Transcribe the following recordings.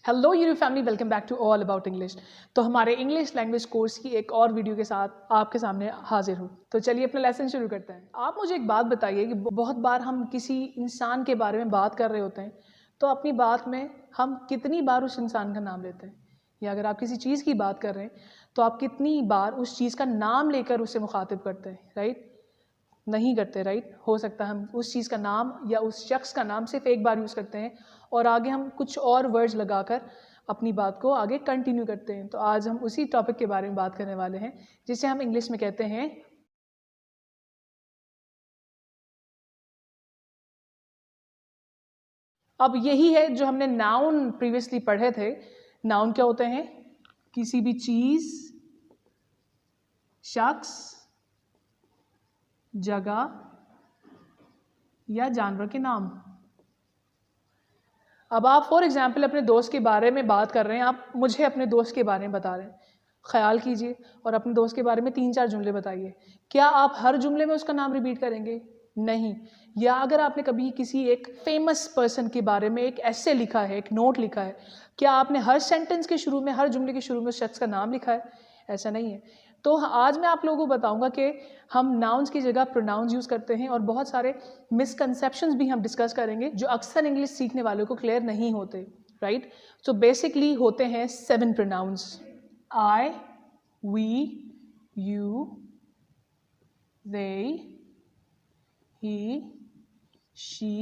Hello YouTube family, welcome back to all about English. तो हमारे English language course की एक और वीडियो के साथ आपके सामने हाजिर हूँ। तो चलिए अपना लेसन शुरू करते हैं। आप मुझे एक बात बताइए कि बहुत बार हम किसी इंसान के बारे में बात कर रहे होते हैं, तो अपनी बात में हम कितनी बार उस इंसान का नाम लेते हैं, या अगर आप किसी चीज़ की बात कर रहे हैं तो आप कितनी बार उस चीज़ का नाम लेकर उसे मुखातिब करते हैं, राइट? नहीं करते, राइट? हो सकता है हम उस चीज़ का नाम या उस शख्स का नाम सिर्फ एक बार यूज़ करते हैं और आगे हम कुछ और वर्ड्स लगाकर अपनी बात को आगे कंटिन्यू करते हैं। तो आज हम उसी टॉपिक के बारे में बात करने वाले हैं, जिसे हम इंग्लिश में कहते हैं अब यही है जो हमने नाउन प्रीवियसली पढ़े थे। नाउन क्या होते हैं? किसी भी चीज़, शख्स, जगह या जानवर के नाम। अब आप फॉर एग्जांपल अपने दोस्त के बारे में बात कर रहे हैं, आप मुझे अपने दोस्त के बारे में बता रहे हैं। ख्याल कीजिए और अपने दोस्त के बारे में 3-4 जुमले बताइए। क्या आप हर जुमले में उसका नाम रिपीट करेंगे? नहीं। या अगर आपने कभी किसी एक फेमस पर्सन के बारे में एक एस्से लिखा है, एक नोट लिखा है, क्या आपने हर सेंटेंस के शुरू में, हर जुमले के शुरू में उस शख्स का नाम लिखा है? ऐसा नहीं है। तो आज मैं आप लोगों को बताऊंगा कि हम नाउन्स की जगह प्रोनाउंस यूज़ करते हैं और बहुत सारे मिसकंसेप्शंस भी हम डिस्कस करेंगे जो अक्सर इंग्लिश सीखने वालों को क्लियर नहीं होते, राइट? सो बेसिकली होते हैं 7 pronounce: I, we, you, they, he, she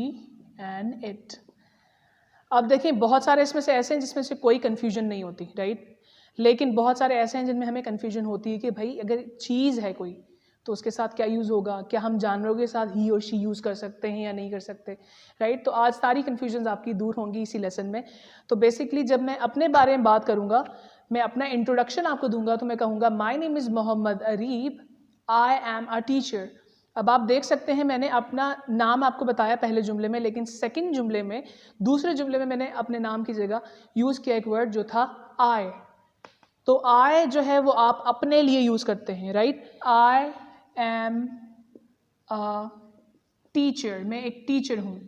and it। अब देखिए, बहुत सारे इसमें से ऐसे हैं जिसमें से कोई कन्फ्यूजन नहीं होती, राइट? लेकिन बहुत सारे ऐसे हैं जिनमें हमें कन्फ्यूजन होती है कि भाई अगर चीज़ है कोई तो उसके साथ क्या यूज़ होगा, क्या हम जानवरों के साथ ही और शी यूज़ कर सकते हैं या नहीं कर सकते, राइट? तो आज सारी कन्फ्यूजन्स आपकी दूर होंगी इसी लेसन में। तो बेसिकली जब मैं अपने बारे में बात करूँगा, मैं अपना इंट्रोडक्शन आपको दूंगा, तो मैं कहूँगा my name is Mohammad Areeb, I am a teacher. अब आप देख सकते हैं मैंने अपना नाम आपको बताया पहले जुमले में, लेकिन सेकंड जुमले में, दूसरे जुमले में मैंने अपने नाम की जगह यूज़ किया एक वर्ड जो था आई। तो आई जो है वो आप अपने लिए यूज़ करते हैं, right? I am a teacher, मैं एक टीचर हूँ।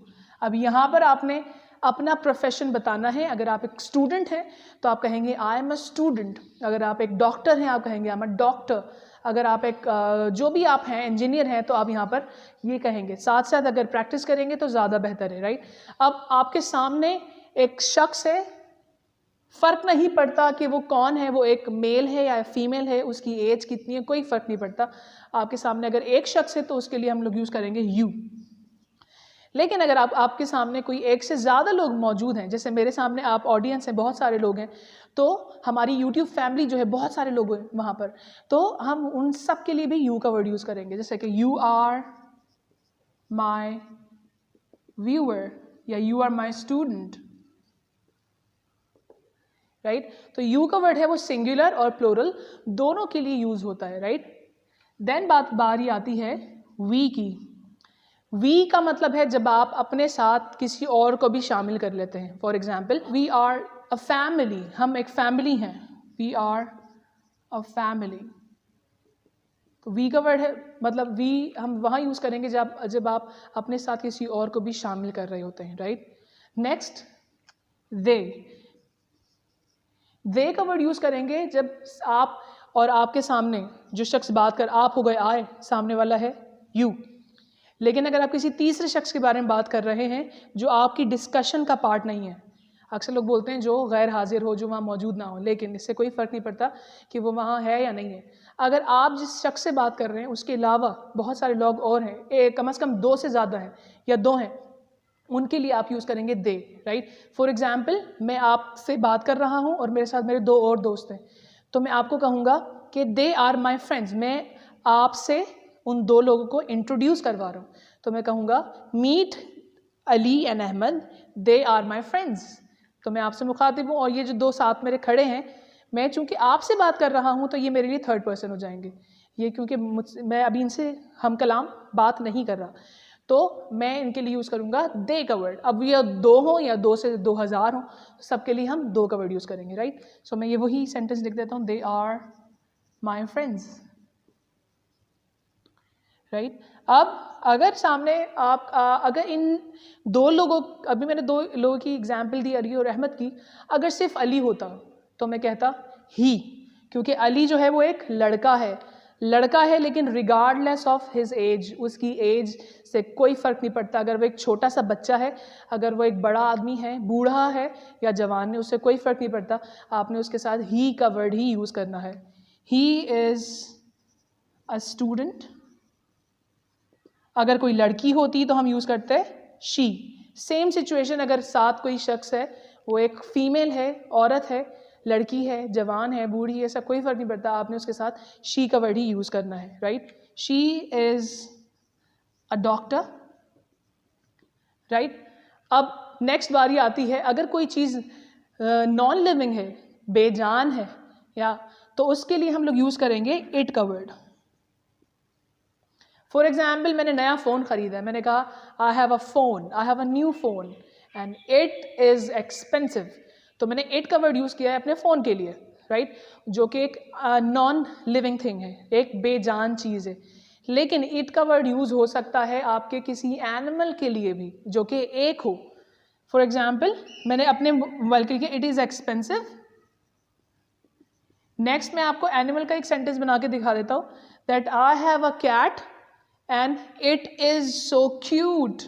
अब यहाँ पर आपने अपना प्रोफेशन बताना है। अगर आप एक स्टूडेंट हैं तो आप कहेंगे आई एम अ स्टूडेंट। अगर आप एक डॉक्टर हैं आप कहेंगे आई एम अ डॉक्टर। अगर आप एक जो भी आप हैं, इंजीनियर हैं, तो आप यहाँ पर ये कहेंगे। साथ साथ अगर प्रैक्टिस करेंगे तो ज़्यादा बेहतर है, राइट? अब आपके सामने एक शख्स है, फ़र्क नहीं पड़ता कि वो कौन है, वो एक मेल है या फीमेल है, उसकी एज कितनी है, कोई फ़र्क नहीं पड़ता। आपके सामने अगर एक शख्स है तो उसके लिए हम लोग यूज़ करेंगे यू। लेकिन अगर आपके सामने कोई एक से ज़्यादा लोग मौजूद हैं, जैसे मेरे सामने आप ऑडियंस हैं, बहुत सारे लोग हैं, तो हमारी यूट्यूब फैमिली जो है बहुत सारे लोग हैं वहाँ पर, तो हम उन सब के लिए भी यू का वर्ड यूज़ करेंगे। जैसे कि यू आर माई व्यूअर या you are my student, right? तो यू का वर्ड है वो सिंगुलर और प्लूरल दोनों के लिए यूज़ होता है, राइट? देन बारी आती है वी की। वी का मतलब है जब आप अपने साथ किसी और को भी शामिल कर लेते हैं। For example, we are a family, हम एक फैमिली हैं। We are a family. तो वी का वर्ड है, मतलब वी हम वहाँ यूज़ करेंगे जब आप अपने साथ किसी और को भी शामिल कर रहे होते हैं, राइट? नेक्स्ट, दे। दे का वर्ड यूज़ करेंगे जब आप और आपके सामने जो शख्स बात कर, आप हो गए आए, सामने वाला है यू। लेकिन अगर आप किसी तीसरे शख्स के बारे में बात कर रहे हैं जो आपकी डिस्कशन का पार्ट नहीं है, अक्सर लोग बोलते हैं जो गैर हाजिर हो, जो वहाँ मौजूद ना हो, लेकिन इससे कोई फ़र्क नहीं पड़ता कि वो वहाँ है या नहीं है। अगर आप जिस शख्स से बात कर रहे हैं उसके अलावा बहुत सारे लोग और हैं, कम से कम 2 से ज़्यादा हैं या 2 हैं, उनके लिए आप यूज़ करेंगे दे, राइट? फॉर एग्जाम्पल, मैं आपसे बात कर रहा हूँ और मेरे साथ मेरे 2 और दोस्त हैं, तो मैं आपको कहूँगा कि दे आर माई फ्रेंड्स। मैं आपसे उन 2 लोगों को इंट्रोड्यूस करवा रहा हूँ, तो मैं कहूँगा meet Ali and Ahmed, they are my friends. तो मैं आपसे मुखातिब हूँ और ये जो 2 साथ मेरे खड़े हैं, मैं चूँकि आपसे बात कर रहा हूँ तो ये मेरे लिए थर्ड पर्सन हो जाएंगे। ये क्योंकि मैं अभी इनसे हम कलाम बात नहीं कर रहा, तो मैं इनके लिए यूज़ करूँगा दे का वर्ड। अब ये 2 हो या 2 से 2000 हो, सबके लिए हम 2 का वर्ड यूज़ करेंगे, राइट? सो मैं ये वही सेंटेंस लिख देता हूँ, they are my friends. Right. अब अगर सामने आप अगर इन दो लोगों, अभी मैंने दो लोगों की एग्जाम्पल दी, अली और अहमद की, अगर सिर्फ अली होता तो मैं कहता ही, क्योंकि अली जो है वो एक लड़का है, लेकिन रिगार्डलेस ऑफ हिज एज, उसकी एज से कोई फ़र्क नहीं पड़ता। अगर वो एक छोटा सा बच्चा है, अगर वो एक बड़ा आदमी है, बूढ़ा है या जवान है, उससे कोई फ़र्क नहीं पड़ता, आपने उसके साथ ही का वर्ड ही यूज़ करना है। He is a student. अगर कोई लड़की होती तो हम यूज़ करते शी। सेम सिचुएशन, अगर साथ कोई शख्स है, वो एक फीमेल है, औरत है, लड़की है, जवान है, बूढ़ी है, ऐसा कोई फ़र्क नहीं पड़ता, आपने उसके साथ शी का वर्ड ही यूज़ करना है, right. She is a doctor, right. अब नेक्स्ट बारी आती है, अगर कोई चीज़ नॉन लिविंग है, बेजान है, या तो उसके लिए हम लोग यूज़ करेंगे इट का वर्ड। फॉर एग्जाम्पल, मैंने नया फ़ोन ख़रीदा है, मैंने कहा आई have a new phone and it is expensive, तो मैंने इट का वर्ड यूज़ किया है अपने फ़ोन के लिए, राइट, जो कि एक नॉन लिविंग थिंग है, एक बेजान चीज़ है। लेकिन इट का वर्ड यूज़ हो सकता है आपके किसी एनिमल के लिए भी जो कि एक हो। फॉर एग्जाम्पल, मैंने अपने मोबाइल के लिए इट इज़ एक्सपेंसिव। नेक्स्ट मैं आपको एनिमल का एक सेंटेंस बना के दिखा देता हूँ, that I have a cat and it is so cute.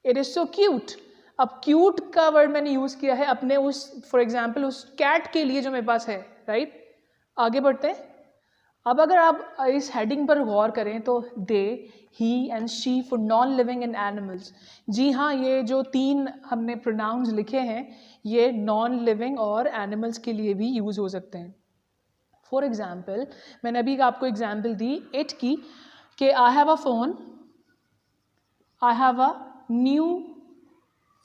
It is so cute. अब cute का वर्ड मैंने यूज़ किया है अपने उस, फॉर एग्जाम्पल, उस कैट के लिए जो मेरे पास है, राइट। आगे बढ़ते हैं। अब अगर आप इस हेडिंग पर गौर करें तो they, he and she for non living and animals, जी हाँ, ये जो तीन हमने प्रोनाउंस लिखे हैं, ये नॉन लिविंग और एनिमल्स के लिए भी यूज़ हो सकते हैं। फॉर एग्जाम्पल, मैंने अभी आपको एग्जाम्पल दी इट की, कि आई have a phone, I have a new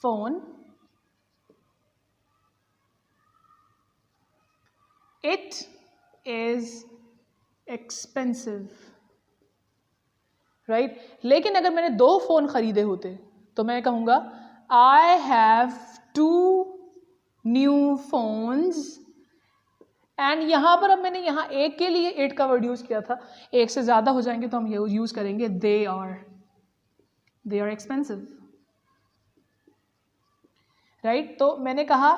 phone, it is expensive, right. लेकिन अगर मैंने दो फ़ोन ख़रीदे होते तो मैं कहूँगा I have two new phones, and यहाँ पर अब मैंने यहाँ एक के लिए इट का वर्ड यूज़ किया था, एक से ज़्यादा हो जाएंगे तो हम ये यूज़ करेंगे दे आर एक्सपेंसिव, राइट। तो मैंने कहा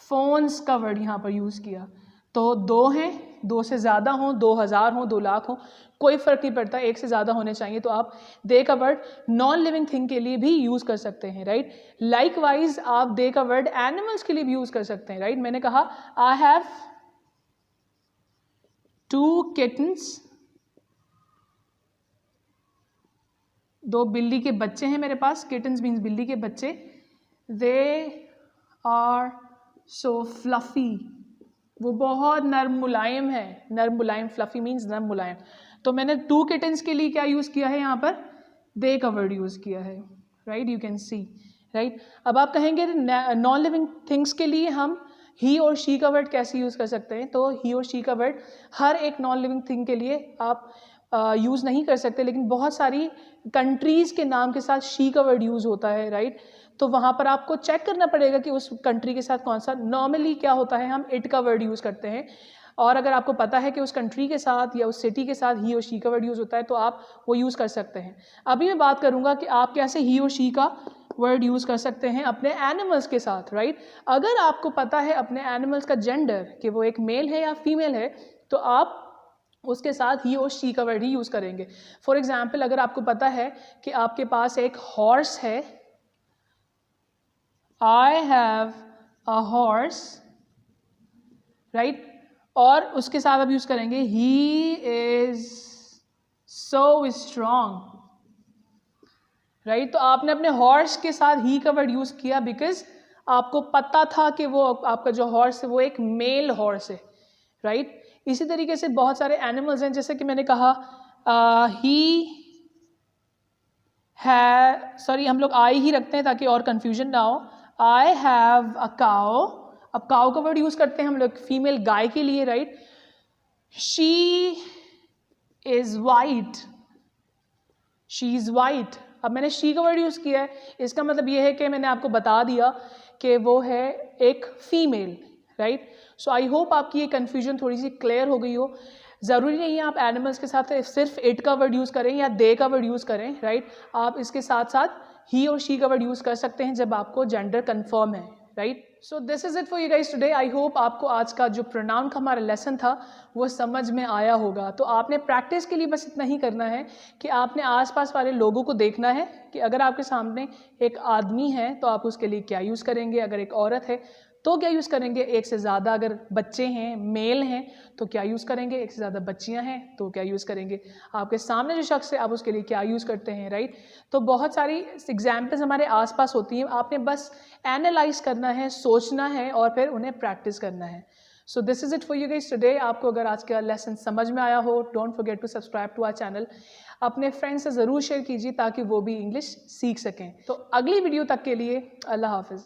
फ़ोन्स का वर्ड यहाँ पर यूज़ किया, तो दो हैं, दो से ज़्यादा हों, 2000 हों, 2 लाख हों, कोई फ़र्क नहीं पड़ता, एक से ज़्यादा होने चाहिए, तो आप दे का वर्ड नॉन लिविंग थिंग के लिए भी यूज़ कर सकते हैं, राइट। लाइकवाइज आप दे का वर्ड एनिमल्स के लिए भी यूज़ कर सकते हैं, राइट। मैंने कहा आई हैव 2 kittens, 2 बिल्ली के बच्चे हैं मेरे पास, kittens मीन्स बिल्ली के बच्चे, they are so fluffy, वो बहुत नर्म मुलायम है, नर्म मुलायम, फ्लफ़ी मीन्स नर्म मुलायम, तो मैंने 2 kittens के लिए क्या यूज़ किया है यहाँ पर, दे का वर्ड यूज़ किया है, right, you can see, right. अब आप कहेंगे नॉन लिविंग थिंग्स के लिए हम ही और शी का वर्ड कैसे यूज़ कर सकते हैं, तो ही और शी का वर्ड हर एक नॉन लिविंग थिंग के लिए आप यूज़ नहीं कर सकते, लेकिन बहुत सारी कंट्रीज़ के नाम के साथ शी का वर्ड यूज़ होता है, राइट। तो वहाँ पर आपको चेक करना पड़ेगा कि उस कंट्री के साथ कौन सा, नॉर्मली क्या होता है, हम इट का वर्ड यूज़ करते हैं, और अगर आपको पता है कि उस कंट्री के साथ या उस सिटी के साथ ही और शी का वर्ड यूज़ होता है तो आप वो यूज़ कर सकते हैं। अभी मैं बात करूँगा कि आप कैसे ही और शी का वर्ड यूज़ कर सकते हैं अपने एनिमल्स के साथ, राइट। अगर आपको पता है अपने एनिमल्स का जेंडर कि वो एक मेल है या फीमेल है, तो आप उसके साथ ही और शी का वर्ड ही यूज़ करेंगे। फॉर एग्जाम्पल, अगर आपको पता है कि आपके पास एक हॉर्स है, आई हैव अ हॉर्स, राइट, और उसके साथ आप यूज़ करेंगे he is so strong, right. तो आपने अपने हॉर्स के साथ ही का वर्ड यूज़ किया बिकॉज आपको पता था कि वो आपका जो हॉर्स है वो एक मेल हॉर्स है, राइट। इसी तरीके से बहुत सारे एनिमल्स हैं, जैसे कि मैंने कहा ही है, सॉरी हम लोग आई ही रखते हैं ताकि और कन्फ्यूजन ना हो, आई हैव अ काओ, अब काओ का वर्ड यूज़ करते हैं हम लोग फीमेल गाय के लिए, right. She is white, she is white, अब मैंने शी का वर्ड यूज़ किया है, इसका मतलब ये है कि मैंने आपको बता दिया कि वो है एक female, right. So I hope आपकी ये कन्फ्यूजन थोड़ी सी क्लियर हो गई हो। ज़रूरी नहीं है आप एनिमल्स के साथ सिर्फ इट का वर्ड यूज़ करें या दे का वर्ड यूज़ करें, राइट। आप इसके साथ साथ ही और शी का वर्ड यूज़ कर सकते हैं जब आपको जेंडर कन्फर्म है, right. So this is it for you guys today. I hope आपको आज का जो प्रोनाउन का हमारा लेसन था वो समझ में आया होगा। तो आपने प्रैक्टिस के लिए बस इतना ही करना है कि आपने आसपास वाले लोगों को देखना है कि अगर आपके सामने एक आदमी है तो आप उसके लिए क्या यूज़ करेंगे, अगर एक औरत है तो क्या यूज़ करेंगे, एक से ज़्यादा अगर बच्चे हैं, मेल हैं तो क्या यूज़ करेंगे, एक से ज़्यादा बच्चियां हैं तो क्या यूज़ करेंगे, आपके सामने जो शख्स है आप उसके लिए क्या यूज़ करते हैं, राइट। तो बहुत सारी एग्जाम्पल्स हमारे आसपास होती हैं, आपने बस एनालाइज करना है, सोचना है और फिर उन्हें प्रैक्टिस करना है। So this is it for you guys today. आपको अगर आज का लेसन समझ में आया हो, don't forget to subscribe to our channel. अपने फ्रेंड्स से ज़रूर शेयर कीजिए ताकि वो भी इंग्लिश सीख सकें। तो अगली वीडियो तक के लिए अल्लाह हाफिज़।